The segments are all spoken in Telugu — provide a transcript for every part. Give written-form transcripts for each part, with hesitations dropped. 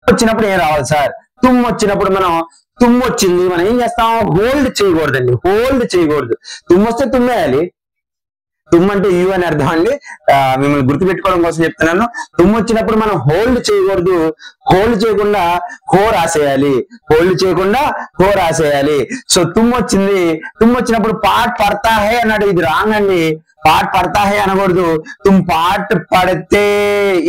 వచ్చినప్పుడు ఏం రావాలి సార్? తుమ్ వచ్చినప్పుడు మనం తుమ్ వచ్చింది మనం ఏం చేస్తాం? హోల్డ్ చేయకూడదండి, హోల్డ్ చేయకూడదు. తుమ్ వస్తే తుమ్మేయాలి. తుమ్ అంటే యు అని అర్థం అండి. మిమ్మల్ని గుర్తుపెట్టుకోవడం కోసం చెప్తున్నాను. తుమ్ వచ్చినప్పుడు మనం హోల్డ్ చేయకూడదు. హోల్డ్ చేయకుండా హో రాసేయాలి. హోల్డ్ చేయకుండా హో రాసేయాలి. సో తుమ్ వచ్చింది. తుమ్ వచ్చినప్పుడు పాట్ పడతా హే అన్నాడు. ఇది రాంగ్ అండి. పాట్ పడతా హే అనకూడదు. తుమ్ పాట్ పడితే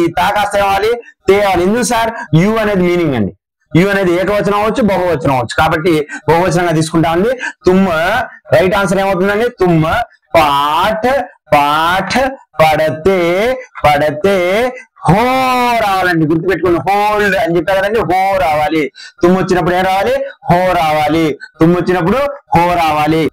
ఈ తా కాస్త ఏవాలి, తేవాలి. ఎందుకు సార్? యు అనేది మీనింగ్ అండి. యు అనేది ఏకవచనం అవ్వచ్చు, బహువచనం అవ్వచ్చు. కాబట్టి బహువచనంగా తీసుకుంటామండి. తుమ్ రైట్ ఆన్సర్ ఏమవుతుందండి? తుమ్ పాఠ్ పాఠ్ పడతే పడతే హో రావాలండి. గుర్తుపెట్టుకోండి, హోల్డ్ అని చెప్పారు కదండి. హో రావాలి. తుమ్ము వచ్చినప్పుడు ఏం రావాలి? హో రావాలి. తుమ్ము వచ్చినప్పుడు హో రావాలి.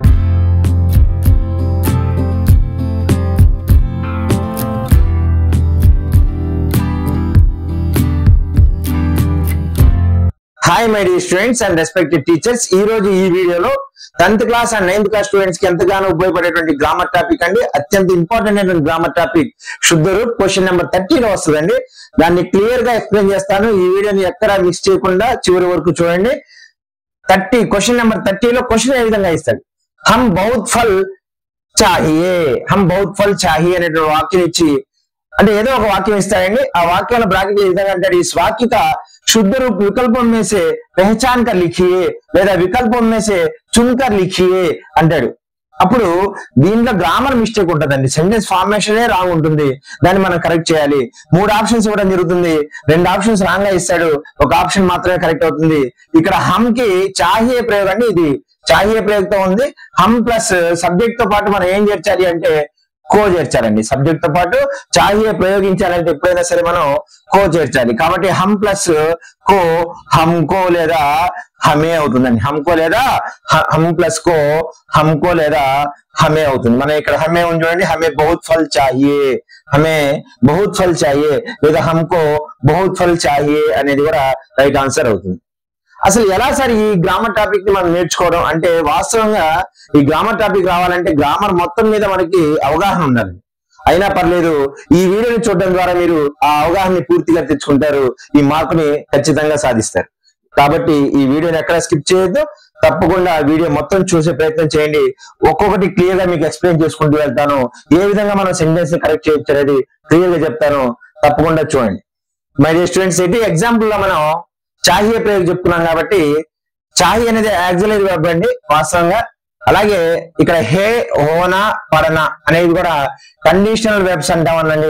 Hi my dear students and respected teachers. ఈ రోజు ఈ వీడియోలో 10th class and 9th class students కి ఎంతగానో ఉపయోగపడేటువంటి గ్రామర్ టాపిక్ అండి. అత్యంత ఇంపార్టెంట్ అయినటువంటి గ్రామర్ టాపిక్ శుద్ధ రూట్. క్వశ్చన్ నెంబర్ 30 వస్తుందండి. దాన్ని క్లియర్ గా ఎక్స్ప్లెయిన్ చేస్తాను. ఈ వీడియోని ఎక్కడా మిస్ చేయకుండా చివరి వరకు చూడండి. క్వశ్చన్ నెంబర్ 30లో క్వశ్చన్ ఏ విధంగా ఇస్తాడు? హమ్ బహుత్ ఫల్ చాహియే, హమ్ బహుత్ ఫల్ చాహియే అనేటువంటి వాక్యం ఇచ్చి, అంటే ఏదో ఒక వాక్యం ఇస్తాడండి. ఆ వాక్యాల బ్రాకెట్ ఏ విధంగా అంటాడు? ఈ వాక్య का शुद्ध रूप विकल्पों में से पहचान कर लिखिए లేదా వికల్పం में से चुनकर लिखिए అంటాడు. అప్పుడు దీంట్లో గ్రామర్ మిస్టేక్ ఉంటుందండి. సెంటెన్స్ ఫార్మేషన్ రాంగ్ ఉంటుంది. దాన్ని మనం కరెక్ట్ చేయాలి. 3 ఆప్షన్స్ ఇవ్వడం జరుగుతుంది. 2 ఆప్షన్స్ రాంగ్ గా ఇస్తాడు. ఒక ఆప్షన్ మాత్రమే కరెక్ట్ అవుతుంది. ఇక్కడ హమ్ కి చాహియే ప్రయోగం అండి. ఇది చాహియే ప్రయోగంతో ఉంది. హమ్ ప్లస్ సబ్జెక్ట్ తో పాటు మనం ఏం చేర్చాలి అంటే కో చేర్చాలండి. సబ్జెక్ట్ తో పాటు చాహియే ప్రయోగించాలంటే ఎప్పుడైనా సరే మనం కో చేర్చాలి. కాబట్టి హమ్ ప్లస్ కో హమ్కో లేదా హమే అవుతుందండి. హమ్కో లేదా హమ్ ప్లస్ కో హమ్కో లేదా హమే అవుతుంది. మనం ఇక్కడ హమే ఉంది చూడండి. హమే బహుత్ ఫల్ చాహియే, హమే బహుత్ ఫల్ చాహియే లేదా హమ్కో బహుత్ ఫల్ చాహియే అనేది కూడా రైట్ ఆన్సర్ అవుతుంది. అసలు ఎలా సార్ ఈ గ్రామర్ టాపిక్ ని మనం నేర్చుకోవడం అంటే, వాస్తవంగా ఈ గ్రామర్ టాపిక్ రావాలంటే గ్రామర్ మొత్తం మీద మనకి అవగాహన ఉండాలి. అయినా పర్లేదు, ఈ వీడియోని చూడడం ద్వారా మీరు ఆ అవగాహనని పూర్తిగా తెచ్చుకుంటారు. ఈ మార్కుని ఖచ్చితంగా సాధిస్తారు. కాబట్టి ఈ వీడియోని ఎక్కడ స్కిప్ చేయొద్దు. తప్పకుండా వీడియో మొత్తం చూసే ప్రయత్నం చేయండి. ఒక్కొక్కటి క్లియర్ గా మీకు ఎక్స్ప్లెయిన్ చేసుకుంటూ వెళ్తాను. ఏ విధంగా మనం సెంటెన్స్ ని కరెక్ట్ చేయొచ్చు అనేది క్లియర్ గా చెప్తాను. తప్పకుండా చూడండి. మై డియర్ స్టూడెంట్స్, ఏంటి ఎగ్జాంపుల్ లో మనం చాహియే ప్రయోగం చెప్పుకున్నాం కాబట్టి, చాహి అనేది యాక్సిలరీ వర్బ్ అండి వాస్తవంగా. అలాగే ఇక్కడ హే, హోనా, పడనా అనేవి కూడా కండిషనల్ వెర్బ్స్ అంటామనండి.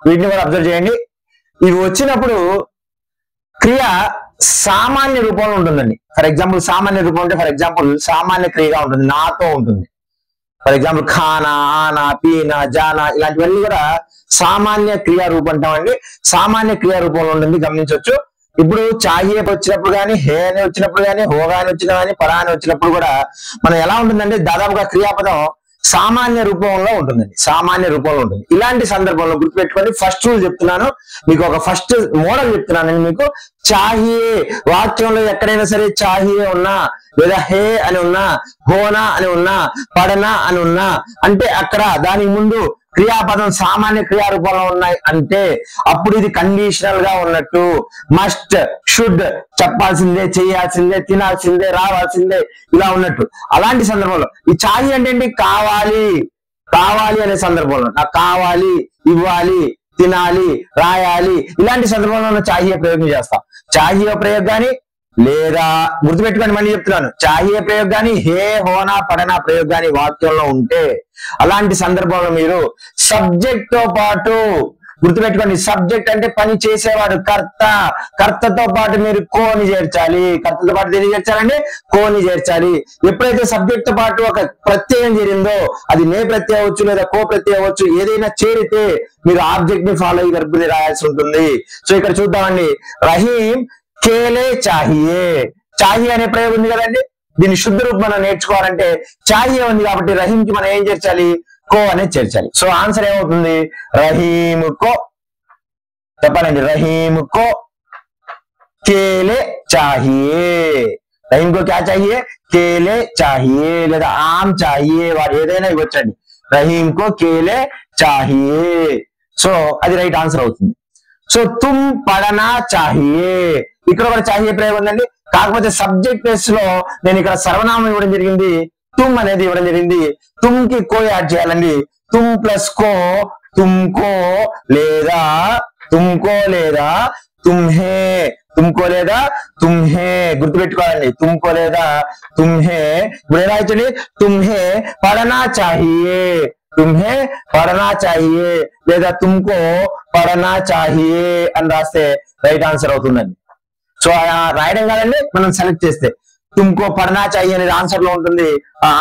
వీటిని కూడా అబ్జర్వ్ చేయండి. ఇవి వచ్చినప్పుడు క్రియ సామాన్య రూపంలో ఉంటుందండి. ఫర్ ఎగ్జాంపుల్ సామాన్య రూపం అంటే ఫర్ ఎగ్జాంపుల్ సామాన్య క్రియగా ఉంటుంది, నాతో ఉంటుంది. ఫర్ ఎగ్జాంపుల్ ఖానా, ఆనా, పీనా, జానా ఇలాంటివన్నీ కూడా సామాన్య క్రియా రూపం అంటామండి. సామాన్య క్రియా రూపంలో ఉంటుంది, గమనించవచ్చు. ఇప్పుడు చాహియే వచ్చినప్పుడు కానీ, హే అని వచ్చినప్పుడు కానీ, హోగా అని వచ్చినా కానీ, పరా అని వచ్చినప్పుడు కూడా మనం ఎలా ఉంటుందంటే దాదాపుగా క్రియాపదం సామాన్య రూపంలో ఉంటుందండి. సామాన్య రూపంలో ఉంటుంది. ఇలాంటి సందర్భంలో గుర్తుపెట్టుకోండి. ఫస్ట్ రూల్ చెప్తున్నాను మీకు, ఒక ఫస్ట్ మోడల్ చెప్తున్నానండి మీకు. చాహియే వాక్యంలో ఎక్కడైనా సరే చాహియే ఉన్నా లేదా హే అని ఉన్నా, హోనా అని ఉన్నా, పడనా అని ఉన్నా అంటే అక్కడ దానికి ముందు క్రియాపదం సామాన్య క్రియా రూపంలో ఉన్నాయి అంటే అప్పుడు ఇది కండిషనల్ గా ఉన్నట్టు. మస్ట్, షుడ్ చెప్పాల్సిందే, చేయాల్సిందే, తినాల్సిందే, రావాల్సిందే ఇలా ఉన్నట్టు. అలాంటి సందర్భంలో ఈ చాహి అంటే ఏంటి? కావాలి, కావాలి అనే సందర్భంలో నాకు కావాలి, ఇవ్వాలి, తినాలి, రాయాలి ఇలాంటి సందర్భంలో చాహియే ప్రయోగం చేస్తాం. చాహియే ప్రయోగం కానీ లేదా గుర్తుపెట్టుకోండి, మళ్ళీ చెప్తున్నాను, చాహియే ప్రయోగం కానీ, హే, హోనా, పడనా ప్రయోగం కానీ వాక్యంలో ఉంటే అలాంటి సందర్భంలో మీరు సబ్జెక్ట్ తో పాటు గుర్తుపెట్టుకోండి. సబ్జెక్ట్ అంటే పని చేసేవాడు, కర్త. కర్తతో పాటు మీరు కోని చేర్చాలి. కర్తతో పాటు దేని చేర్చాలంటే కోని చేర్చాలి. ఎప్పుడైతే సబ్జెక్ట్ తో పాటు ఒక ప్రత్యయం చేరిందో, అది నే ప్రత్యయం అవ్వచ్చు లేదా కో ప్రత్యయం అవ్వచ్చు, ఏదైనా చేరితే మీరు ఆబ్జెక్ట్ ని ఫాలో అయ్యి వర్బ్ ని రాయాల్సి ఉంటుంది. సో ఇక్కడ చూద్దామండి. రహీం కేలే చాహియే, చాహియే అనే ప్రయోగం ఉంది కదండి. దీన్ని శుద్ధ రూపం మనం నేర్చుకోవాలంటే చాహియే ఉంది కాబట్టి రహీం కి మనం ఏం చేర్చాలి? కో అనేది చేర్చాలి. సో ఆన్సర్ ఏమవుతుంది? రహీం కో, చెప్పాలండి, రహీం కో కేలే చాహియే. రహీం కో క్యా చాహియే? కేలే చాహియే లేదా ఆమ్ చాహియే, వారు ఏదైనా ఇవ్వచ్చండి. రహీం కో కేలే చాహియే. సో అది రైట్ ఆన్సర్ అవుతుంది. సో తుమ్ పడనా చాహియే, ఇక్కడ కూడా చాహియే ప్రయోగం ఉందండి. కాకపోతే సబ్జెక్ట్ ప్లేస్ లో నేను ఇక్కడ సర్వనామం ఇవ్వడం జరిగింది, తుమ్ అనేది ఇవ్వడం జరిగింది. తుమ్ కి కో యాడ్ చేయాలండి. తుమ్ ప్లస్ కో తుమ్కో లేదా తుమ్కో లేదా తుమ్హే, తుమ్కో లేదా తుమ్హే గుర్తుపెట్టుకోవాలండి. తుమ్కో లేదా తుమ్హే. ఇప్పుడు ఎలా ఇచ్చండి, తుమ్హే పడనా చాహియే, తుమ్హే పడనా చాహియే లేదా తుమ్కో పడనా చాహియే అని రాస్తే రైట్ ఆన్సర్ అవుతుందండి. సో రాయడం కాదండి, మనం సెలెక్ట్ చేస్తే తుమ్కో పడనా చాహియే అనేది ఆన్సర్ లో ఉంటుంది,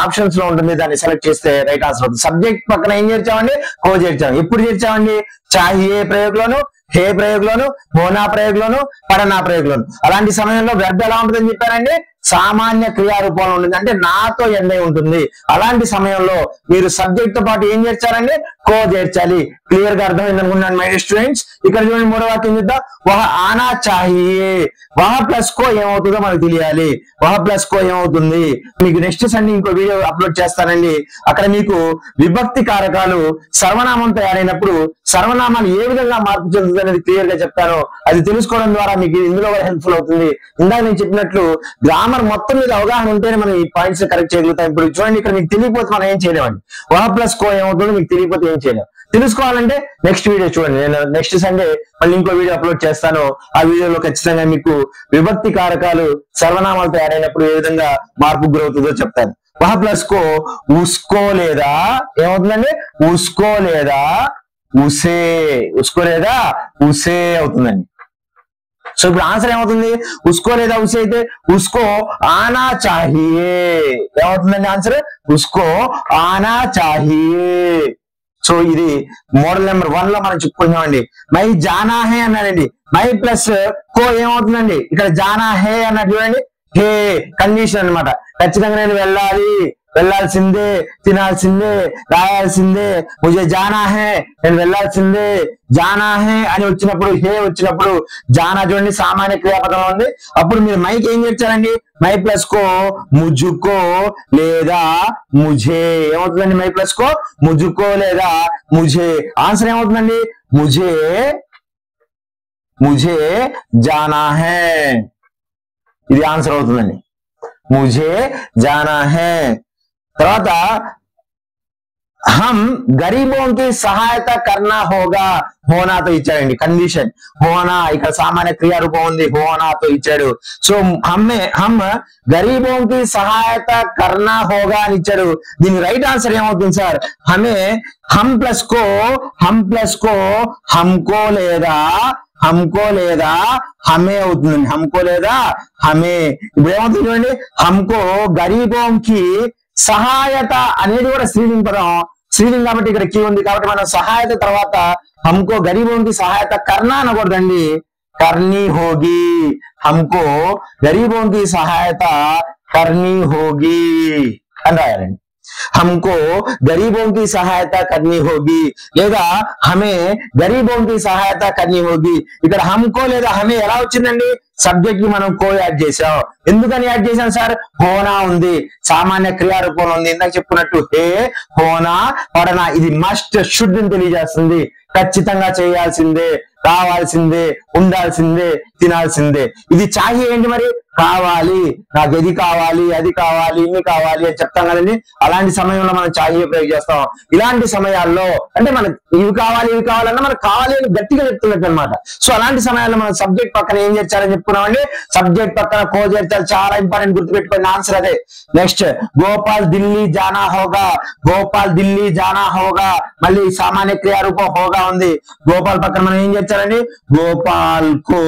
ఆప్షన్స్ లో ఉంటుంది, దాన్ని సెలెక్ట్ చేస్తే రైట్ ఆన్సర్ అవుతుంది. సబ్జెక్ట్ పక్కన ఏం చేర్చామండి, కో చేర్చాము. ఎప్పుడు చేర్చామండి, చాహియే ప్రయోగంలోను, హే ప్రయోగంలోను, హోనా ప్రయోగంలోను, పడనా ప్రయోగంలోను. అలాంటి సమయంలో వెర్బ్ ఎలా ఉంటుందని చెప్పారండి, సామాన్య క్రియారూపంలో ఉంటుంది, అంటే నాతో ఎండ్ అయి ఉంటుంది. అలాంటి సమయంలో మీరు సబ్జెక్ట్ తో పాటు ఏం చేర్చాలండి, కో చేర్చాలి. క్లియర్ గా అర్థమైంది అనుకున్నాను మై స్టూడెంట్స్. ఇక్కడ చూడండి మూడో వాక్యం చూద్దాం. వహ ఆనా చాహియే, వహ ప్లస్ కో ఏమవుతుందో మనకు తెలియాలి. వహ ప్లస్ కో ఏమవుతుంది మీకు నెక్స్ట్ సండే ఇంకో వీడియో అప్లోడ్ చేస్తానండి. అక్కడ మీకు విభక్తి కారకాలు సర్వనామంతో తయారైనప్పుడు సర్వనామాలు ఏ విధంగా మార్పు చెందుతుంది అనేది క్లియర్ గా చెప్తాను. అది తెలుసుకోవడం ద్వారా మీకు ఇందులో హెల్ప్ఫుల్ అవుతుంది. ఇందాక నేను చెప్పినట్లు గ్రామర్ మొత్తం మీద అవగాహన ఉంటేనే మనం ఈ పాయింట్స్ కరెక్ట్ చేయగలుగుతాం. ఇప్పుడు చూడండి, ఇక్కడ మీకు తెలియకపోతే మనం ఏం చేయలేమండి. వహ ప్లస్ కో ఏమవుతుందో మీకు తెలియకపోతే ఏం చేయలేం. తెలుసుకోవాలంటే నెక్స్ట్ వీడియో చూడండి. నేను నెక్స్ట్ సండే మళ్ళీ ఇంకో వీడియో అప్లోడ్ చేస్తాను. ఆ వీడియోలో ఖచ్చితంగా మీకు విభక్తి కారకాలు సర్వనామాలు తయారైనప్పుడు ఏ విధంగా మార్పు గురవుతుందో చెప్తాను. వహ ప్లస్ కో ఉస్కో లేదా ఏమవుతుందండి, ఉస్కో లేదా ఉసే, ఉస్కో లేదా ఉసే అవుతుందండి. సో ఇప్పుడు ఆన్సర్ ఏమవుతుంది, ఉస్కో లేదా ఉసే అయితే ఉస్కో ఆనా చాహియే ఏమవుతుందండి ఆన్సర్, ఉస్కో ఆనా చాహియే. సో ఇది మోడల్ నెంబర్ 1 లో మనం చెప్పుకుంటున్నామండి. మై జానా హే అన్నాడండి, మై ప్లస్ కో ఏమవుతుందండి, ఇక్కడ జానా హే అన్నట్టు చూడండి, హే కండిషన్ అన్నమాట. ఖచ్చితంగా నేను వెళ్ళాలి, వెళ్ళాల్సిందే, తినాల్సిందే, రాయాల్సిందే. ముజే జానా హే, నేను వెళ్ళాల్సిందే. జానా హే అని వచ్చినప్పుడు, హే వచ్చినప్పుడు జానా చూడండి సామాన్య క్రియాపదంలో ఉంది. అప్పుడు మీరు మైకి ఏం చేర్చాలండి, మై ప్లస్ కో ముజుకో లేదా ముझे ఏమవుతుందండి, మై ప్లస్ కో ముజుకో లేదా ముझे. ఆన్సర్ ఏమవుతుందండి, ముझे ముझे జానా హే, ఇది ఆన్సర్ అవుతుందండి. ముझे జానా హే. తర్వాత హమ్ గరీబోంకి సహాయత కర్నా హోగా, హోనాతో ఇచ్చాడండి కండిషన్. హోనా ఇక్కడ సామాన్య క్రియారూపం ఉంది, హోనాతో ఇచ్చాడు. సో హమ్ గరీబోంకి సహాయత కర్నా హోగా అని ఇచ్చాడు. దీని రైట్ ఆన్సర్ ఏమవుతుంది సార్, హమ్ ప్లస్ కో హమ్కో లేదా హమ్కో లేదా హమే అవుతుందండి. హమ్కో లేదా హమే. ఇప్పుడు ఏమవుతుంది చూడండి, హమ్కో గరీబోంకి సహాయత అనేది కూడా స్త్రీలింగ పదం, స్త్రీలింగం కాబట్టి ఇక్కడ కీ ఉంది కాబట్టి మనం సహాయత తర్వాత హమ్కో గరీబోంకి సహాయత కర్నా అనకూడదండి, కర్నీ హోగి. హమ్కో గరీబోంకి సహాయత కర్నీ హోగి అని రాయాలండి. हमको गरीबों की सहायता करनी होगी లేదా हमें गरीबों की सहायता करनी होगी. ఇక్కడ हमको లేదా हमें ఎలా వచ్చిందండి, సబ్జెక్ట్ కి మనం కో యాడ్ చేసాం. ఎందుకని యాడ్ చేసాం సార్, హోనా ఉంది, సామాన్య క్రియారూపంలో ఉంది. ఇందాక చెప్పుకున్నట్టు హే, హోనా, పడనా ఇది మస్ట్ షుడ్ అని తెలియజేస్తుంది. ఖచ్చితంగా చేయాల్సిందే, రావాల్సిందే, ఉండాల్సిందే, తినాల్సిందే. ఇది చాహియే ఏంటి మరి, కావాలి, నాకు ఇది కావాలి, అది కావాలి, ఇన్ని కావాలి అని చెప్తాం కదండి. అలాంటి సమయంలో మనం చాహియే ప్రయోగం చేస్తాం. ఇలాంటి సమయాల్లో అంటే మనకి ఇవి కావాలన్నా మనకు కావాలి అని గట్టిగా చెప్తున్నట్టు అనమాట. సో అలాంటి సమయాల్లో మనం సబ్జెక్ట్ పక్కన ఏం చేర్చాలని చెప్పుకున్నామండి, సబ్జెక్ట్ పక్కన కో చేర్చాలి. చాలా ఇంపార్టెంట్, గుర్తుపెట్టుకోండి ఆన్సర్ అదే. నెక్స్ట్ గోపాల్ ఢిల్లీ జానా హోగా, గోపాల్ ఢిల్లీ జానా హోగా, మళ్ళీ సామాన్య క్రియారూపం హోగా ఉంది. గోపాల్ పక్కన మనం ఏం చేర్చాలండి, గోపాల్ కో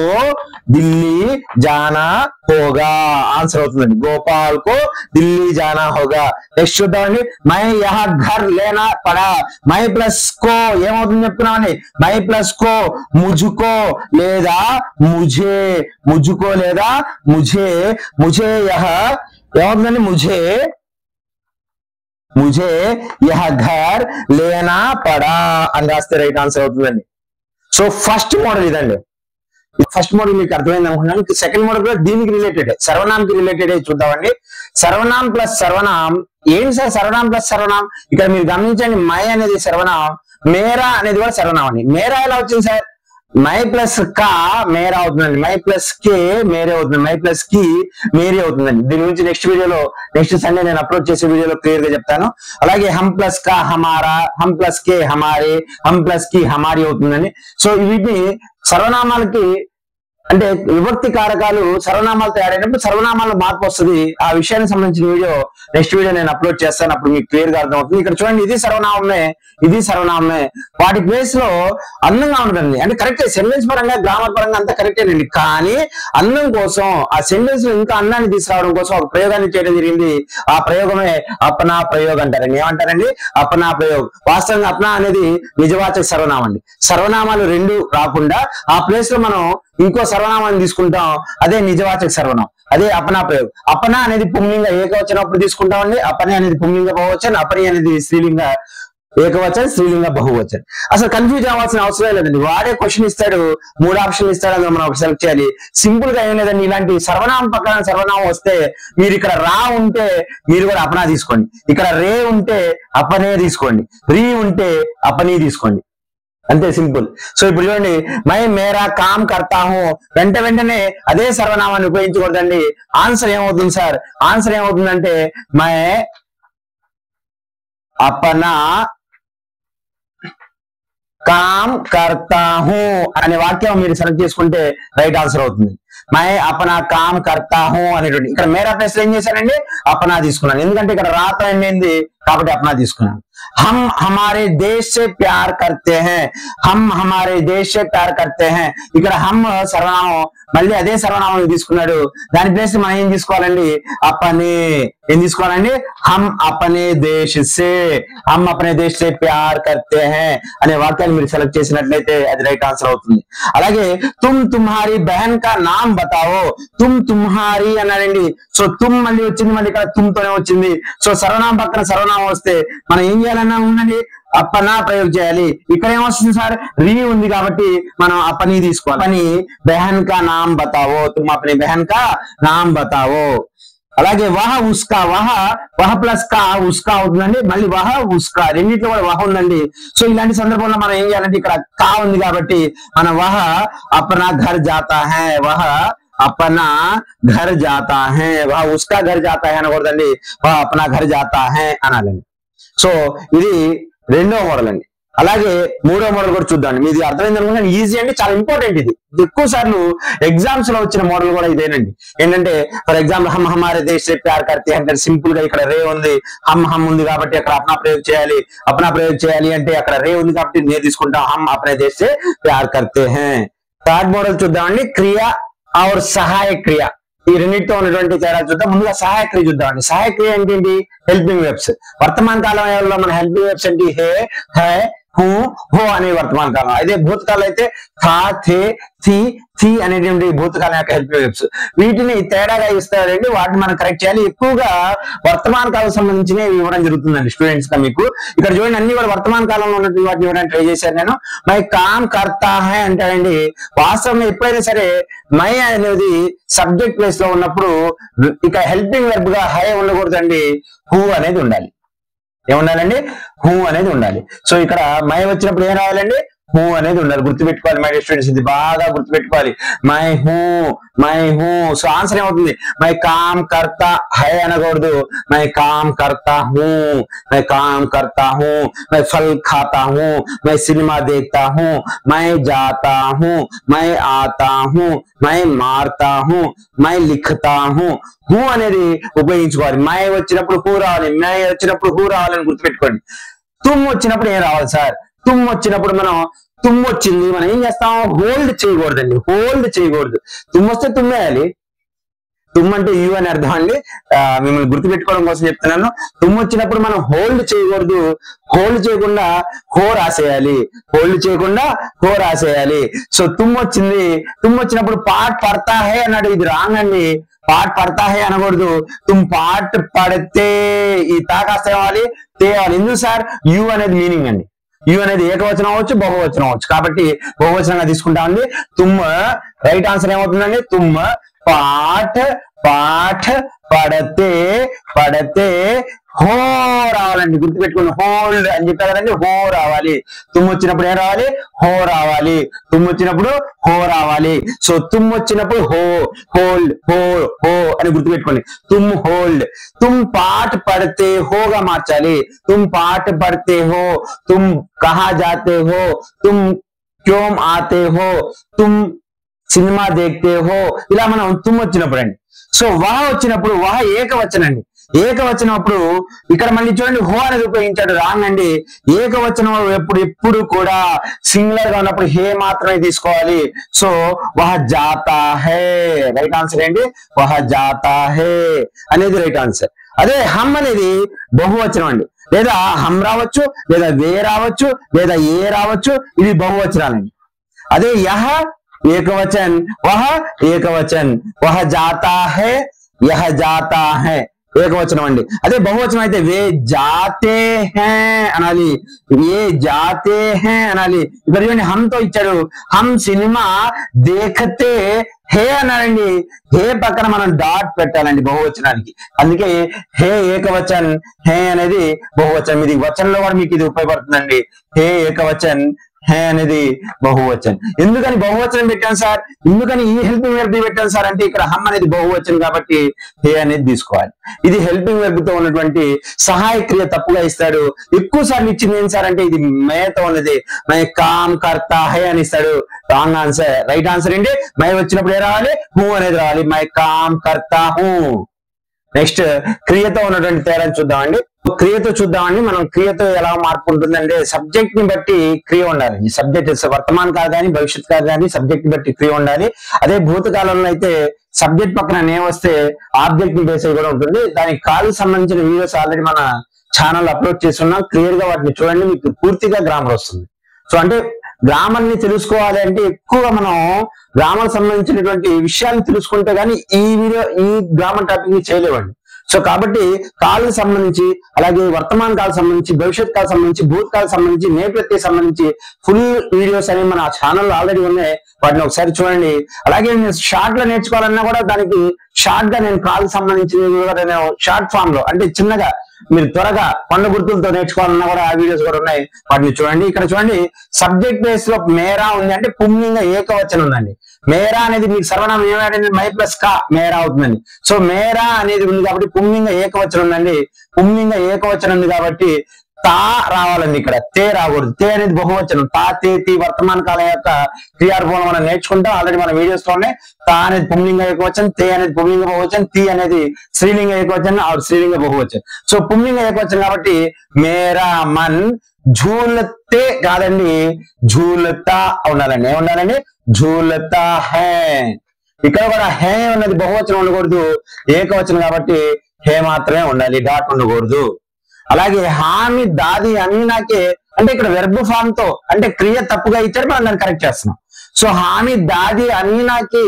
ఢిల్లీ జానా హోగా ఆన్సర్ అవుతుందండి. గోపాల్ కో ఢిల్లీ జానా హోగా. నెక్స్ట్ చూద్దామండి, మై యహా ఘర్ లేనా పడా, మై ప్లస్ కో ఏమవుతుంది చెప్తున్నామండి, మై ప్లస్ కో ముజుకో లేదా ముझे, ముజుకో లేదా ముझे. ముझे యహ ఏమవుతుందండి, ముझे యహ ఘర్ లేనా పడా అని రాస్తే రైట్ ఆన్సర్ అవుతుందండి. సో ఫస్ట్ మోడల్ ఇదండి. ఫస్ట్ మోడల్ మీకు అర్థమైంది అనుకుంటున్నాను. సెకండ్ మోడల్ కూడా దీనికి రిలేటెడ్, సర్వనాంకి రిలేటెడ్ చూద్దామండి. సర్వనాం ప్లస్ సర్వనాం ఏంటి సార్, సర్వనాం ప్లస్ సర్వనాం. ఇక్కడ మీరు గమనించండి, మై అనేది సర్వనాం, మేరా అనేది కూడా సర్వనాం అండి. మేరా ఎలా వచ్చింది సార్, మై ప్లస్ కా మేరా అవుతుందండి, మై ప్లస్ కే మేరే అవుతుంది, మై ప్లస్ కి మేరీ అవుతుందండి. దీని గురించి నెక్స్ట్ సండే నేను అప్లోడ్ చేసే వీడియోలో క్లియర్ గా చెప్తాను. అలాగే హమ్ ప్లస్ కా హమారా, హమ్ ప్లస్ కే హమారే, హమ్ ప్లస్ కి హమారి అవుతుందండి. సో వీటిని సర్వనామాలకి అంటే విభక్తి కారకాలు సర్వనామాలు తయారైనప్పుడు సర్వనామాల్లో మార్పు వస్తుంది. ఆ విషయానికి సంబంధించిన వీడియో నెక్స్ట్ వీడియో నేను అప్లోడ్ చేస్తాను, అప్పుడు మీకు క్లియర్ గా అర్థమవుతుంది. ఇక్కడ చూడండి, ఇది సర్వనామమే, ఇది సర్వనామమే, వాటి ప్లేస్ లో అందంగా ఉంటుందండి. అంటే కరెక్టే, సెంటెన్స్ పరంగా గ్రామర్ పరంగా అంతా కరెక్టేనండి. కానీ అందం కోసం ఆ సెంటెన్స్ లో ఇంకా అందాన్ని తీసుకురావడం కోసం ఒక ప్రయోగాన్ని చేయడం జరిగింది. ఆ ప్రయోగమే అపనా ప్రయోగం అంటారండి. ఏమంటారండి? అపనా ప్రయోగం. వాస్తవంగా అపనా అనేది నిజవాచక సర్వనామం అండి. సర్వనామాలు రెండు రాకుండా ఆ ప్లేస్ లో మనం ఇంకో సర్వనామాన్ని తీసుకుంటాం, అదే నిజవాచక సర్వనామం, అదే అపనా ప్రయోగం. అపనా అనేది పుంలింగ ఏకవచనప్పుడు తీసుకుంటామండి, అపని అనేది పుంలింగ బహువచనం, అపని అనేది స్త్రీలింగ ఏకవచనం, స్త్రీలింగ బహువచనం. అసలు కన్ఫ్యూజ్ అవ్వాల్సిన అవసరం లేదండి. వాడే క్వశ్చన్ ఇస్తాడు, 3 ఆప్షన్లు ఇస్తాడు, అందులో మనం ఒకటి సెలెక్ట్ చేయాలి. సింపుల్ గా ఏం లేదండి. ఇలాంటి సర్వనామం పక్కన సర్వనామం వస్తే మీరు ఇక్కడ రా ఉంటే మీరు కూడా అపనా తీసుకోండి, ఇక్కడ రే ఉంటే అపనే తీసుకోండి, రీ ఉంటే అపని తీసుకోండి, అంతే సింపుల్. సో ఇప్పుడు చూడండి, మై మేరా కామ్ కర్తా హూ, వెంటనే అదే సర్వనామాన్ని ఉపయోగించకూడదండి. ఆన్సర్ ఏమవుతుంది సార్? ఆన్సర్ ఏమవుతుందంటే మై అపనా కామ్ కర్తా హూ అనే వాక్యం మీరు సెలెక్ట్ చేసుకుంటే రైట్ ఆన్సర్ అవుతుంది. మై అపనా కామ్ కర్తా హూ అనేటువంటి, ఇక్కడ మేరా ప్లేస్ లో ఏం చేశానండి? అపనా తీసుకున్నాను, ఎందుకంటే ఇక్కడ రాత ఏంటి కాబట్టి అపనా తీసుకున్నాను. हम हमारे देश से प्यार करते हैं, हम हमारे देश से प्यार करते हैं. ఇక్కడ హమ్ సర్వనామం, మళ్ళీ అదే సర్వనామం తీసుకున్నాడు, దాని ప్లేస్ మనం ఏం తీసుకోవాలండి? అపనే. ఏం తీసుకోవాలండి? హమ్ అపనే దేశ్ సే, హమ్ అపనే దేశ్ సే ప్యార్ కర్తే హై అనే వాక్యాన్ని మీరు సెలెక్ట్ చేసినట్లయితే అది రైట్ ఆన్సర్ అవుతుంది. అలాగే తుమ్ తుమ్హారీ బహన్ కా నామ్ బతావో, తుమ్ తుమ్హారీ అన్నాడండి. సో తుమ్ మళ్ళీ వచ్చింది, మళ్ళీ ఇక్కడ తుమ్ తోనే వచ్చింది. సో సర్వనామం పక్కన సర్వనామం వస్తే మనం ఏం చేయాలన్నా ఉండండి, అపనా ప్రయోగం చేయాలి. ఇక్కడ ఏమొస్తుంది సార్? రీ ఉంది కాబట్టి మనం అపని తీసుకోవాలి. అపని బహన్ కా నామ్ బతావో, తుమ్ అపని బహన్ కా నామ్ బతావో. అలాగే వహ ఉస్కా, వహ ప్లస్ కా ఉస్కా అవుతుందండి, మళ్ళీ వహ ఉస్కా రెండింటిలో కూడా వహ ఉందండి. సో ఇలాంటి సందర్భంలో మనం ఏం చేయాలంటే ఇక్కడ కా ఉంది కాబట్టి మనం వహ అపనా ఘర్ జాతా హై, వహ अपना घर जाता है, वह उसका घर जाता है అనకూడదండి, वह अपना घर जाता है అనాలండి. సో ఇది రెండో మోడల్ అండి. అలాగే మూడో మోడల్ కూడా చూద్దాం. మీది అర్థమైంది అనుకుంటే ఈజీ అండి, చాలా ఇంపార్టెంట్. ఇది ఎక్కువ సార్లు ఎగ్జామ్స్ లో వచ్చిన మోడల్ కూడా ఇదేనండి. ఏంటంటే ఫర్ ఎగ్జాంపుల్ హమ్ హమారే దేశ్ సే ప్యార్ కర్తే అంటే సింపుల్ గా ఇక్కడ రే ఉంది, హమ్ ఉంది కాబట్టి అక్కడ అప్నా ప్రయోగం చేయాలి. అప్నా ప్రయోగం చేయాలి అంటే అక్కడ రే ఉంది కాబట్టి నేను తీసుకుంటాం, హమ్ అప్నే దేశ్ సే ప్యార్ కర్తే హై. థర్డ్ మోడల్ చూద్దామండి, క్రియ और సహాయక క్రియ. ఈ రెండింటితో ఉన్నటువంటి తేడా చూద్దాం. ముందుగా సహాయక క్రియ చూద్దామండి. సహాయక క్రియ ఏంటి? Helping webs. వర్తమాన కాలంలో మన హెల్పింగ్ వెబ్స్ ఏంటి? హే, హై, హూ, హో అనే వర్తమాన కాలం. అదే భూతకాలం అయితే థా, థే, థీ, థీ అనేటువంటి భూతకాలం యొక్క హెల్పింగ్ వెబ్స్. వీటిని తేడాగా ఇస్తారండి, వాటిని మనం కరెక్ట్ చేయాలి. ఎక్కువగా వర్తమాన కాలం సంబంధించినవి ఇవ్వడం జరుగుతుందండి స్టూడెంట్స్ గా. మీకు ఇక్కడ చూడండి, అన్ని కూడా వర్తమాన కాలంలో ఉన్నటువంటి వాటిని ఇవ్వడానికి ట్రై చేశాను నేను. మై కామ్ కర్తా హై అంటాడండి. వాస్తవంగా ఎప్పుడైనా సరే మై అనేది సబ్జెక్ట్ ప్లేస్ లో ఉన్నప్పుడు ఇక హెల్పింగ్ వెర్బ్ గా హై ఉండకూడదండి, హూ అనేది ఉండాలి. ఏముండాలండి? హూ అనేది ఉండాలి. సో ఇక్కడ మై వచ్చినప్పుడు ఏం రాయాలండి? హూ అనేది ఉండాలి. గుర్తుపెట్టుకోవాలి మై స్టూడెంట్స్, ఇది బాగా గుర్తుపెట్టుకోవాలి. మై హూ. సో ఆన్సర్ ఏమవుతుంది? మై కామ్ కర్తా హై అనకూడదు, మై కామ్ కర్తా హూ, మై కామ్ కర్తా హూ, మై ఫల్ ఖాతా హూ, మై సినిమా దేఖ్తా హూ, మై జాతా హూ, మై ఆతా హూ, మై మారతా హూ, మై లిఖతా హూ. హూ అనేది ఉపయోగించుకోవాలి. మై వచ్చినప్పుడు హూ రావాలి, మై వచ్చినప్పుడు హూ రావాలని గుర్తుపెట్టుకోండి. తుమ్ వచ్చినప్పుడు ఏం రావాలి సార్? తుమ్ వచ్చినప్పుడు తుమ్ వచ్చింది మనం ఏం చేస్తాం? హోల్డ్ చేయకూడదండి, హోల్డ్ చేయకూడదు. తుమ్ వస్తే తుమ్మేయాలి. తుమ్ అంటే యు అని అర్థం అండి, మిమ్మల్ని గుర్తుపెట్టుకోవడం కోసం చెప్తున్నాను. తుమ్ వచ్చినప్పుడు మనం హోల్డ్ చేయకూడదు, హోల్డ్ చేయకుండా హో రాసేయాలి, హోల్డ్ చేయకుండా హో రాసేయాలి. సో తుమ్ వచ్చింది, తుమ్ వచ్చినప్పుడు పాట్ పడతా హై అన్నాడు, ఇది రాంగ్ అండి. పాట్ పడతా హై అనకూడదు, తుమ్ పాట్ పడితే ఈ తా కాస్త ఏవాలి, తేవాలి. ఎందుకు సార్? యు అనేది మీనింగ్ అండి. యు అనేది ఏకవచనం అవ్వచ్చు, బహువచనం అవ్వచ్చు, కాబట్టి బహువచనంగా తీసుకుంటామండి. తుమ్ రైట్ ఆన్సర్ ఏమవుతుందండి? తుమ్ పాఠ పढ़ते హో రావాలండి, గుర్తుపెట్టుకోండి. హోల్డ్ అని చెప్పారు కదండి, హో రావాలి. తుమ్ము వచ్చినప్పుడు ఏం రావాలి? హో రావాలి. తుమ్ము వచ్చినప్పుడు హో రావాలి. సో తుమ్ము వచ్చినప్పుడు హో, హోల్డ్, హో హో అని గుర్తుపెట్టుకోండి. తుమ్ హోల్డ్. తుమ్ పాట పడితే హోగా మార్చాలి. తుమ్ పాట పడితే హో, తుమ్ కహా జాతే హో, తుమ్ క్యోం ఆతే హో, తుమ్ సినిమా దేఖతే హో. ఇలా మనం తుమ్ము వచ్చినప్పుడు అండి. సో వహ వచ్చినప్పుడు వహ ఏకవచనండి. ఏకవచనప్పుడు ఇక్కడ మళ్ళీ చూడండి, హో అనేది ఉపయోగించాడు, రాంగ్ అండి. ఏకవచనం ఎప్పుడు కూడా సింగులర్ గా ఉన్నప్పుడు హే మాత్రమే తీసుకోవాలి. సో వహ జాతా హే, రైట్ ఆన్సర్ ఏంటి? వహ జాతా హే అనేది రైట్ ఆన్సర్. అదే హమ్ అనేది బహువచనం అండి. లేదా హమ్ రావచ్చు, లేదా వే రావచ్చు, లేదా ఏ రావచ్చు. ఇవి బహువచనాలండి. అదే యహ ఏకవచన్, వహ ఏకవచన్. వహ జాతా హే, యహ జాతా హే ఏకవచనం అండి. అదే బహువచనం అయితే వే జాతే హే అనాలి, ఏ జాతే హే అనాలి. ఇక్కడ చూడండి హంతో ఇచ్చాడు, హమ్ సినిమా దేఖతే హే అన్నాడండి. హే పక్కన మనం డాట్ పెట్టాలండి బహువచనానికి. అందుకే హే ఏకవచన్, హే అనేది బహువచనం. ఇది వచనంలో కూడా మీకు ఇది ఉపయోగపడుతుందండి. హే ఏకవచన్, హే అనేది బహువచన్. ఎందుకని బహువచనం పెట్టాను సార్, ఎందుకని ఈ హెల్పింగ్ వెర్బ్ పెట్టాను సార్ అంటే ఇక్కడ హమ్ అనేది బహువచనం కాబట్టి హే అనేది తీసుకోవాలి. ఇది హెల్పింగ్ వెర్బ్ తో ఉన్నటువంటి సహాయ క్రియ తప్పుగా ఇస్తాడు. ఎక్కువ సార్లు ఇచ్చింది ఏం సార్ అంటే ఇది మేతో ఉన్నది, మై కామ్ కర్తా హే అని ఇస్తాడు. Wrong answer. రైట్ ఆన్సర్ ఏంటి? మై వచ్చినప్పుడు ఏ రావాలి? హూ అనేది రావాలి. మై కామ్ కర్తా హూ. నెక్స్ట్ క్రియతో ఉన్నటువంటి తేడాను చూద్దామండి. క్రియతో చూద్దామండి. మనం క్రియతో ఎలా మార్పు ఉంటుందంటే సబ్జెక్ట్ ని బట్టి క్రియ ఉండాలి. సబ్జెక్ట్ వర్తమాన కాదు కానీ భవిష్యత్ కాదు కానీ సబ్జెక్ట్ ని బట్టి క్రియ ఉండాలి. అదే భూతకాలంలో అయితే సబ్జెక్ట్ పక్కన నేమ్ వస్తే ఆబ్జెక్ట్ ని బేస్ అయి కూడా ఉంటుంది. దానికి కాల్ సంబంధించిన వీడియోస్ ఆల్రెడీ మన ఛానల్ అప్లోడ్ చేస్తున్నాం. క్లియర్ గా వాటిని చూడండి, మీకు పూర్తిగా గ్రామర్ వస్తుంది. సో అంటే గ్రామర్ ని తెలుసుకోవాలి అంటే ఎక్కువగా మనం గ్రామర్ సంబంధించినటువంటి విషయాన్ని తెలుసుకుంటే గానీ ఈ గ్రామర్ టాపిక్ ని చేయలేవండి. సో కాబట్టి కాలకు సంబంధించి, అలాగే వర్తమాన కాలకు సంబంధించి, భవిష్యత్ కాలకు సంబంధించి, భూతకాలకు సంబంధించి, నేపథ్యం సంబంధించి ఫుల్ వీడియోస్ అనేవి మన ఛానల్ ఆల్రెడీ ఉన్నాయి. వాటిని ఒకసారి చూడండి. అలాగే షార్ట్ లో నేర్చుకోవాలన్నా కూడా దానికి షార్ట్ గా నేను కాలకు సంబంధించిన షార్ట్ ఫామ్ లో అంటే చిన్నగా మీరు త్వరగా కొండ గుర్తులతో నేర్చుకోవాలన్నా కూడా ఆ వీడియోస్ కూడా ఉన్నాయి. వాటిని చూడండి. ఇక్కడ చూడండి, సబ్జెక్ట్ బేస్ లో మేరా ఉంది అంటే పుంలింగ ఏకవచనం ఉందండి. మేరా అనేది మీకు సర్వనామం ఏమైనా మై ప్లస్ కా మేరా అవుతుందండి. సో మేరా అనేది ఉంది కాబట్టి పుంలింగ ఏకవచనం ఉందండి. పుంలింగ ఏకవచనం ఉంది కాబట్టి తా రావాలండి, ఇక్కడ తే రాకూడదు. తే అనేది బహువచనం. తా, తే, తి వర్తమాన కాలం యొక్క క్రియారూపం మనం నేర్చుకుంటాం. ఆల్రెడీ మన వీడియోస్ లోనే తా అనేది పుంలింగ ఏకవచనం, తే అనేది పుంలింగ బహువచనం, తి అనేది స్త్రీలింగ ఏకవచనం, ఆవిడ స్త్రీలింగ బహువచనం. సో పుంలింగ ఏకవచనం కాబట్టి మేరా మన్ ఝూలతే కాదండి, ఝూలతా ఉండాలండి. ఏముండాలండి? ఝూలతా హే. ఇక్కడ కూడా హే ఉన్నది బహువచనం ఉండకూడదు, ఏకవచనం కాబట్టి హే మాత్రమే ఉండాలి, డాట్ ఉండకూడదు. అలాగే హామి దాది అమీనాకే అంటే ఇక్కడ వెర్బ్ ఫామ్ తో అంటే క్రియ తప్పుగా ఇచ్చారు, మనం దాన్ని కరెక్ట్ చేస్తున్నాం. సో హామి దాది అమీనాకి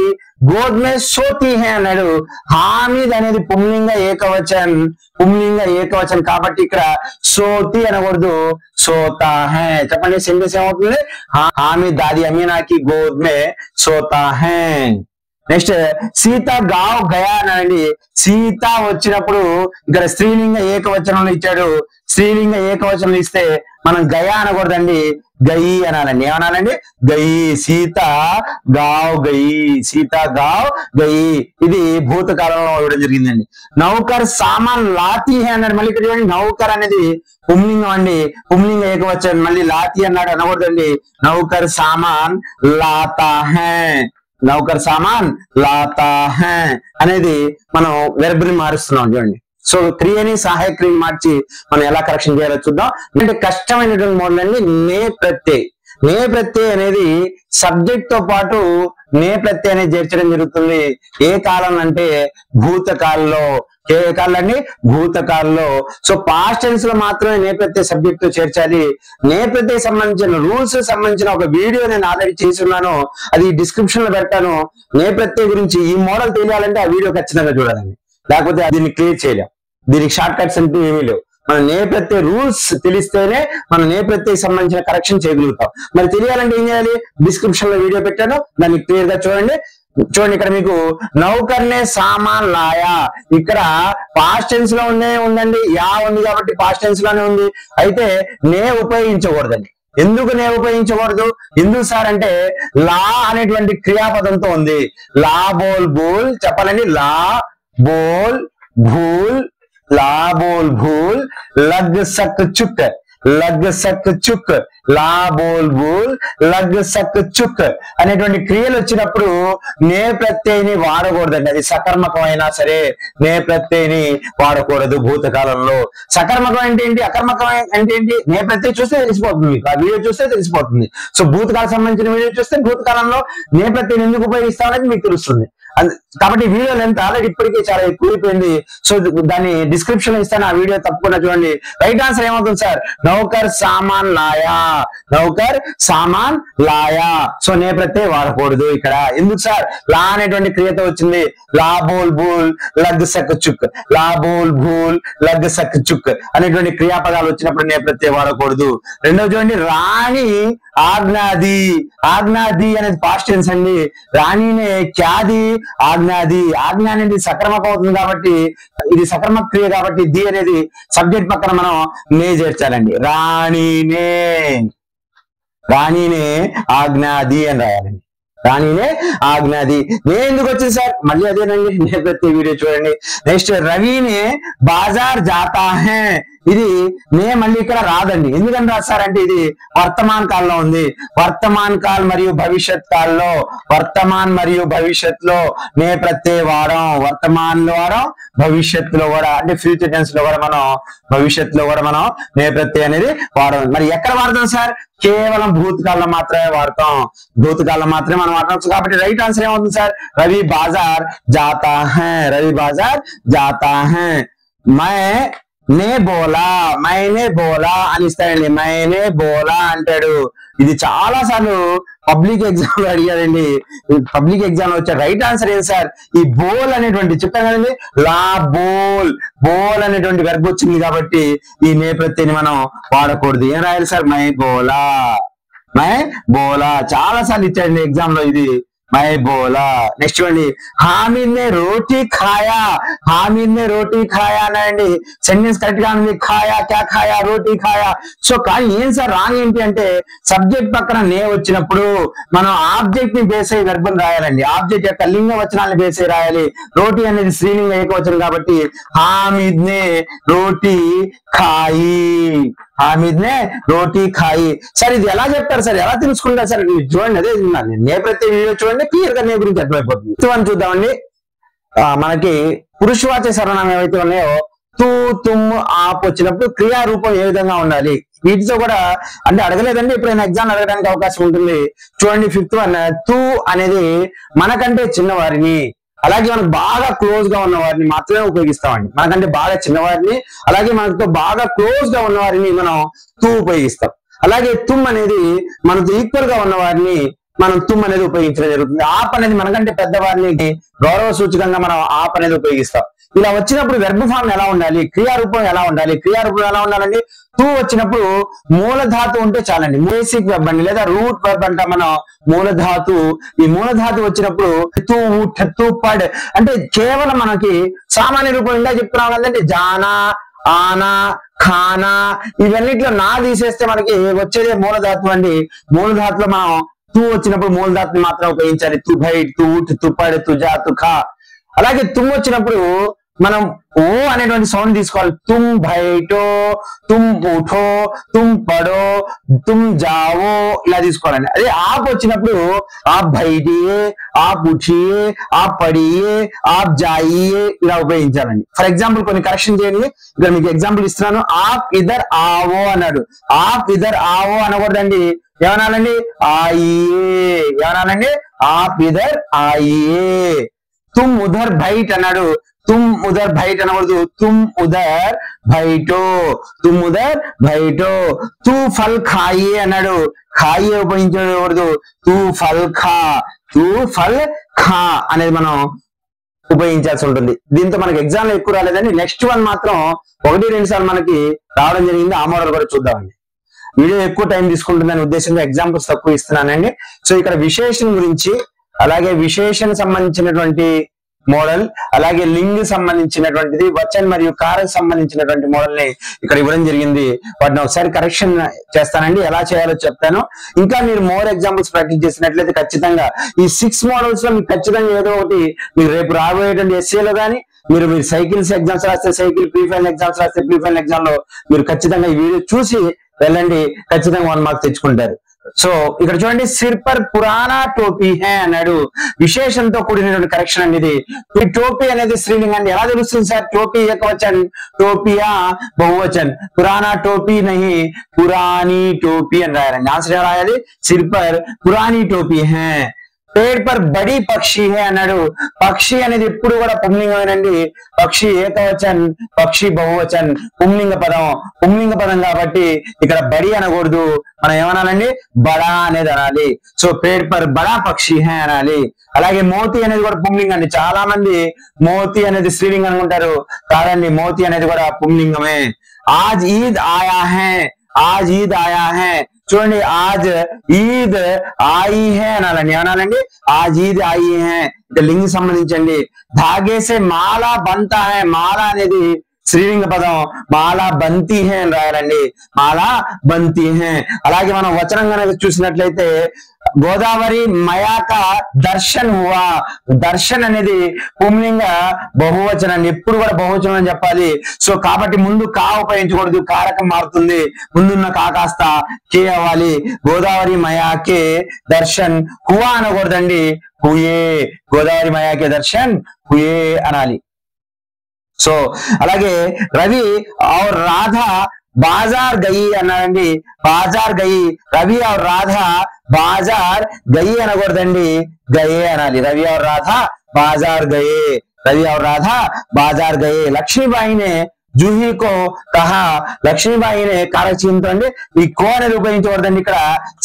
గోద్ మే సోతి హే అన్నాడు. హామీద్ అనేది పుంలింగ ఏకవచనం కాబట్టి ఇక్కడ సోతి అనకూడదు, సోతా హే. చెప్పండి సెంటెన్స్ ఏమవుతుంది? హామీద్ దాది అమీనాకి గోద్ మే సోతా హే. నెక్స్ట్ సీత గావ్ గయా అనండి. సీత వచ్చినప్పుడు ఇక్కడ స్త్రీలింగ ఏకవచనంలో ఇచ్చాడు. స్త్రీలింగ ఏకవచనం ఇస్తే మనం గయా అనకూడదండి, గయి అనాలండి. ఏమనాలండి? గయి. సీత గావ్ గయి, సీత గావ్ గయి. ఇది భూతకాలంలో ఇవ్వడం జరిగిందండి. నౌకర్ సామాన్ లాతి హే అన్నాడు. మళ్ళీ ఇక్కడ చూడండి, నౌకర్ అనేది పుంలింగం అండి, పుంలింగ ఏకవచనం. మళ్ళీ లాతి అన్నాడు అనకూడదండి. నౌకర్ సామాన్ లాతా హే, నౌకర్ సామాన్ లాతా హే అనేది మనం వెర్బ్ ని మారుస్తున్నాం చూడండి. సో క్రియని సహాయ క్రియని మార్చి మనం ఎలా కరెక్షన్ చేయాలో చూద్దాం. అంటే కష్టమైనటువంటి మోడల్ అండి నే ప్రత్యయ్. నే ప్రత్యయ్ అనేది సబ్జెక్ట్ తో పాటు నే ప్రత్యయ్ అనేది చేర్చడం జరుగుతుంది. ఏ కాలం అంటే భూతకాలంలో. ఏ కాలండి? భూతకాలంలో. సో పాస్ట్ టెన్స్ లో మాత్రమే నే ప్రత్యయ్ సబ్జెక్ట్ తో చేర్చాలి. నే ప్రత్యయ్ సంబంధించిన రూల్స్ సంబంధించిన ఒక వీడియో నేను ఆల్రెడీ చేస్తున్నాను, అది డిస్క్రిప్షన్ లో పెడతాను. నే ప్రత్యయ్ గురించి ఈ మోడల్ తెలియాలంటే ఆ వీడియో ఖచ్చితంగా చూడాలండి, లేకపోతే దీన్ని క్లియర్ చేయలేం. దీనికి షార్ట్ కట్స్ అంటూ ఏమీ లేవు. మన నే ప్రత్యయ్ రూల్స్ తెలిస్తేనే మన నే ప్రత్యయ్ సంబంధించిన కరెక్షన్ చేయగలుగుతాం. మరి తెలియాలంటే ఏం చేయాలి? డిస్క్రిప్షన్ లో వీడియో పెట్టాను, దాన్ని క్లియర్ గా చూడండి. చూడండి ఇక్కడ మీకు నౌకర్నే సామాన్ లాయా, ఇక్కడ పాస్ట్ టెన్స్ లో ఉందండి, యా ఉంది కాబట్టి పాస్ట్ టెన్స్ లోనే ఉంది. అయితే నే ఉపయోగించకూడదండి. ఎందుకు నే ఉపయోగించకూడదు? ఎందుకు సార్ అంటే లా అనేటువంటి క్రియాపదంతో ఉంది. లా బోల్ భూల్ చెప్పాలండి. లా బోల్ భూల్, లా బోల్ భూల్, లగ్ సక్ చుక్, లగ్ సక్ చుక్, లా బోల్ భూల్, లగ్ సక్ చుక్ అనేటువంటి క్రియలు వచ్చినప్పుడు నే ప్రత్యయని వాడకూడదండి. అది సకర్మకం అయినా సరే నే ప్రత్యయని వాడకూడదు భూతకాలంలో. సకర్మకం అంటే ఏంటి, అకర్మకం అంటే ఏంటి? నే ప్రత్యయం చూస్తే తెలిసిపోతుంది, మీకు ఆ వీడియో చూస్తే తెలిసిపోతుంది. సో భూతకాలం సంబంధించిన వీడియో చూస్తే భూతకాలంలో నే ప్రత్యయం ఎందుకు ఉపయోగిస్తామనేది మీకు తెలుస్తుంది. కాబట్టి వీడియో లెంత్ ఆల్రెడీ ఇప్పటికే చాలా ఎక్కువైపోయింది. సో దాన్ని డిస్క్రిప్షన్ లో ఇస్తాను, ఆ వీడియో తప్పకుండా చూడండి. రైట్ ఆన్సర్ ఏమవుతుంది సార్? నౌకర్ సామాన్ లాయా, నౌకర్ సామాన్ లాయా. సో నే ప్రత్యయం వాడకూడదు ఇక్కడ. ఎందుకు సార్? లా అనేటువంటి క్రియతో వచ్చింది. లా బోల్ భూల్ లగ్ సక్ చుక్, లా బోల్ భూల్ లగ్ సక్ చుక్ అనేటువంటి క్రియాపదాలు వచ్చినప్పుడు నే ప్రత్యయం వాడకూడదు. రెండోది చూడండి, రాణి ఆజ్ఞాది. ఆజ్ఞాది అనేది పాస్ట్ టెన్స్ అండి. రాణినే క్యాది ఆజ్ఞాది. ఆజ్ఞ అనేది సకర్మకం అవుతుంది కాబట్టి, ఇది సకర్మక క్రియ కాబట్టి ది అనేది సబ్జెక్ట్ పక్కన మనం నే చేర్చాలండి. రాణినే, రాణినే ఆజ్ఞాది అని రాయాలండి. రాణినే ఆజ్ఞాది. నే ఎందుకు వచ్చింది సార్? మళ్ళీ అదేనండి, నే ప్రతి వీడియో చూడండి. నెక్స్ట్ రవినే బాజార్ జాతా హే, ఇది నే మళ్ళీ ఇక్కడ రాదండి. ఎందుకని రాస్తారంటే ఇది వర్తమాన్ కాలంలో ఉంది. వర్తమాన్ కాల్ మరియు భవిష్యత్ కాల్లో, వర్తమాన్ మరియు భవిష్యత్ లో నే ప్రత్యయ వాడం. వర్తమాన్ లో వాడం, భవిష్యత్తులో కూడా అంటే ఫ్యూచర్ టెన్స్ లో కూడా మనం, భవిష్యత్తులో కూడా మనం నే ప్రత్యయ అనేది వాడడం. మరి ఎక్కడ వాడతాం సార్? కేవలం భూతకాలంలో మాత్రమే వాడతాం. భూతకాలంలో మాత్రమే మనం వాడవచ్చు. కాబట్టి రైట్ ఆన్సర్ ఏమవుతుంది sir? Ravi బాజార్ జాతా high, Ravi బాజార్ జాతా high. నే బోలా, మైనే బోలా అని ఇస్తాడండి. మైనే బోలా అంటాడు. ఇది చాలా సార్లు పబ్లిక్ ఎగ్జామ్ లో అడిగారండి. పబ్లిక్ ఎగ్జామ్ లో వచ్చే రైట్ ఆన్సర్ ఏంటి సార్? ఈ బోల్ అనేటువంటి చెప్పాను కదండి, లా బోల్, బోల్ అనేటువంటి వెర్బ్ వచ్చింది కాబట్టి ఈ నే ప్రత్యయని మనం వాడకూడదు. ఏం రాయాలి సార్? మై బోలా, మై బోలా. చాలా సార్లు ఇచ్చాడండి ఎగ్జామ్ లో ఇది, మై బోలా. నెక్స్ట్ చూడండి, హామీద్ నే రోటీ ఖాయా, హామీద్ నే రోటీ ఖాయా అన్నాయండి. సెంటెన్స్ కరెక్ట్ గా ఉంది. ఖాయా, క్యా ఖాయా, రోటీ ఖాయా. సో కానీ ఏం సార్ రాంగ్ ఏంటి అంటే సబ్జెక్ట్ పక్కన నే వచ్చినప్పుడు మనం ఆబ్జెక్ట్ ని బేస్ అయ్యి వెర్బ్ ని రాయాలండి. ఆబ్జెక్ట్ యొక్క లింగ వచనాన్ని బేస్ అయ్యి రాయాలి. రోటీ అనేది స్త్రీలింగ ఏకవచనం కాబట్టి హామీద్ నే రోటీ ఖాయి, హామీద్ నే రోటీ ఖాయి. సార్ ఇది ఎలా చెప్తారు సార్, ఎలా తెలుసుకుంటారు సార్? చూడండి, అదే నే ప్రత్యయ వీడియో చూడండి, క్లియర్ గా నే గురించి అర్థమైపోతుంది. చూద్దామండి. మనకి పురుషవాచక సర్వనామం ఏవైతే ఉన్నాయో తూ, తుమ్, ఆప్ వచ్చినప్పుడు క్రియారూపం ఏ విధంగా ఉండాలి? వీటితో కూడా అంటే అడగలేదండి, ఎప్పుడైనా ఎగ్జామ్ అడగడానికి అవకాశం ఉంటుంది. చూడండి, 5th వన్, తూ అనేది మనకంటే చిన్నవారిని, అలాగే మనకు బాగా క్లోజ్ గా ఉన్న వారిని మాత్రమే ఉపయోగిస్తామండి. మనకంటే బాగా చిన్నవారిని, అలాగే మనతో బాగా క్లోజ్ గా ఉన్న వారిని మనం తూ ఉపయోగిస్తాం. అలాగే తుమ్ అనేది మనతో ఈక్వల్ గా ఉన్న వారిని మనం తుమ్ అనేది ఉపయోగించడం జరుగుతుంది. ఆప్ అనేది మనకంటే పెద్దవారిని గౌరవ సూచకంగా మనం ఆప్ అనేది ఉపయోగిస్తాం. ఇలా వచ్చినప్పుడు వెర్బ్ ఫామ్ ఎలా ఉండాలి, క్రియారూపం ఎలా ఉండాలి? క్రియారూపం ఎలా ఉండాలండి? తూ వచ్చినప్పుడు మూలధాతు ఉంటే చాలండి. బేసిక్ వెర్బ్ అండి, లేదా రూట్ వెర్బ్ అంటాం మనం. మూలధాతు, ఈ మూలధాతు వచ్చినప్పుడు తూ, తూ, పడ్ అంటే కేవలం మనకి సామాన్య రూపం ఇందా చెప్తున్నాం కదండి, జానా, ఆనా, ఖానా, ఇవన్నిట్లో నా తీసేస్తే మనకి వచ్చేదే మూలధాతు అండి. మూలధాతులో మనం తూ వచ్చినప్పుడు మూలధాతుని మాత్రం ఉపయోగించాలి. తు బైట్, తు ఉట్, తు పడ్, తు జా, తు ఖా. అలాగే తుమ్ వచ్చినప్పుడు మనం ఓ అనేటువంటి సౌండ్ తీసుకోవాలి. తుమ్ బైటో, తుమ్ ఉఠో, తుమ్ పడో, తుమ్ జావో ఇలా తీసుకోవాలండి. అదే ఆప్ వచ్చినప్పుడు ఆప్ బైటియే, ఆప్ ఉఠియే, ఆప్ పడియే, ఆప్ జాయియే ఇలా ఉపయోగించాలండి. ఫర్ ఎగ్జాంపుల్ కొన్ని కరెక్షన్ చేయండి. ఇక్కడ మీకు ఎగ్జాంపుల్ ఇస్తున్నాను. ఆప్ ఇదర్ ఆవో అన్నాడు. ఆప్ ఇదర్ ఆవో అనకూడదండి, ఏమనాలండి? ఆయియే. ఏమనాలండి? ఆప్ ఇదర్ ఆయియే. తుమ్ ఉదర్ బైట్ అన్నాడు. తుమ్ ఉదర్ బైట్ అనకూడదు, తుమ్ ఉదర్ బైటో, తుమ్ ఉదర్ బైటో. తూ ఫల్ ఖాయే అన్నాడు. ఖాయే ఉపయోగించకూడదు, తూ ఫల్ ఖా, తూ ఫల్ ఖా అనేది మనం ఉపయోగించాల్సి ఉంటుంది. దీంతో మనకి ఎగ్జామ్ లో ఎక్కువ రాలేదని నెక్స్ట్ వన్ మాత్రం 1-2 సార్లు మనకి రావడం జరిగింది. ఆ మోడల్ కూడా చూద్దామండి. వీడియో ఎక్కువ టైం తీసుకుంటుందని ఉద్దేశంగా ఎగ్జాంపుల్స్ తక్కువ ఇస్తున్నానండి. సో ఇక్కడ విశేషం గురించి అలాగే విశేషణ సంబంధించినటువంటి మోడల్, అలాగే లింగ్ సంబంధించినటువంటిది, వచన్ మరియు కారకు సంబంధించినటువంటి మోడల్ ని ఇక్కడ ఇవ్వడం జరిగింది. వాటిని ఒకసారి కరెక్షన్ చేస్తానండి, ఎలా చేయాలో చెప్తాను. ఇంకా మీరు మోర్ ఎగ్జాంపుల్స్ ప్రాక్టీస్ చేసినట్లయితే ఖచ్చితంగా ఈ 6 మోడల్స్ లో మీకు ఖచ్చితంగా ఏదో ఒకటి మీకు రేపు రాబోయేటువంటి ఎస్ఏలో కానీ, మీరు సైకిల్స్ ఎగ్జామ్స్ రాస్తే సైకిల్, ప్రీ ఫైనల్ ఎగ్జామ్స్ రాస్తే ప్రీ ఫైనల్ ఎగ్జామ్ లో మీరు ఖచ్చితంగా ఈ వీడియో చూసి వెళ్ళండి, ఖచ్చితంగా 1 మార్క్ తెచ్చుకుంటారు. సో ఇక్కడ చూడండి, సిర్ పర్ పురానా టోపీ హే అన్నాడు. విశేషంతో కూడినటువంటి కరెక్షన్ అండి ఇది. ఈ టోపీ అనేది స్త్రీలింగం అండి. ఎలా తెలుస్తుంది సార్? టోపీ ఏకవచన్, టోపియా బహువచన్. పురానా టోపీ నహి పురానీ టోపీ అని రాయాలండి. ఆన్సర్ ఎలా రాయాలి? సిర్ పర్ పురానీ టోపీ హే. పేడ్ పర్ బడి పక్షి హే అన్నాడు. పక్షి అనేది ఎప్పుడు కూడా పుంలింగమేనండి. పక్షి ఏకవచన్, పక్షి బహువచన్, పుంలింగ పదం. పుంలింగ పదం కాబట్టి ఇక్కడ బడి అనకూడదు, మనం ఏమనాలండి? బడా అనేది అనాలి. సో పేడ్ పర్ బడా పక్షి హే అనాలి. అలాగే మోతి అనేది కూడా పుంలింగం అండి. చాలా మంది మోతి అనేది స్త్రీలింగం అనుకుంటారు, కాదండి, మోతి అనేది కూడా పుంలింగమే. ఆజ్ ఈద్ ఆయా హే, ఆజ్ ఈద్ ఆయా హే. చూడండి, ఆజ్ ఈద్ ఆయి హే అనాలండి. ఏమనాలండి? ఆజ్ ఈద్ ఆయి హే. ఇక లింగ్ సంబంధించండి. ధాగేసే మాలా బంతా హే. మాలా అనేది స్త్రీలింగ పదం, మాలా బంతి హే అని రాయాలండి. మాలా బంతి హే. అలాగే మనం వచనం కనుక చూసినట్లయితే, గోదావరి మయాక దర్శన్ హువా. దర్శన్ అనేది పుంలింగ బహువచనాన్ని, ఎప్పుడు కూడా బహువచనం అని చెప్పాలి. సో కాబట్టి ముందు కా ఉపయోగించకూడదు, కారకం మారుతుంది. ముందున్న కా కాస్త కే అవ్వాలి. గోదావరి మయాకే దర్శన్ హువా అనకూడదండి, హుయే. గోదావరి మయాకే దర్శన్ హుయే అనాలి. సో అలాగే రవి और రాధా బాజార్ గయి అన్నారండి. బాజార్ గయి. రవి और రాధా బాజార్ గయి అనకూడదండి, గయే అనాలి. రవి और రాధా బాజార్ గయే. రవి और రాధా బాజార్ గయే. లక్ష్మీబాయినే జూహీ కో కహా. లక్ష్మీబాయినే కారచిహ్నంతో అండి. ఈ కో అనేది ఉపయోగించకూడదండి, ఇక్కడ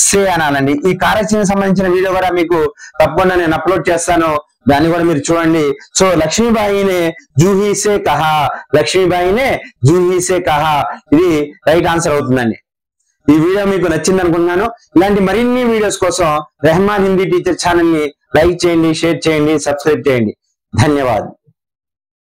సే అనాలండి. ఈ కారచిహ్నం సంబంధించిన వీడియో కూడా మీకు తప్పకుండా నేను అప్లోడ్ చేస్తాను, దాన్ని కూడా మీరు చూడండి. సో లక్ష్మీబాయినే జూహీ సే కహా. లక్ష్మీబాయినే జూహీ సే కహా. ఇది రైట్ ఆన్సర్ అవుతుందండి. ఈ వీడియో మీకు నచ్చింది అనుకుంటున్నాను. ఇలాంటి మరిన్ని వీడియోస్ కోసం రెహమాన్ హిందీ టీచర్ ఛానల్ ని లైక్ చేయండి, షేర్ చేయండి, సబ్స్క్రైబ్ చేయండి. ధన్యవాదాలు.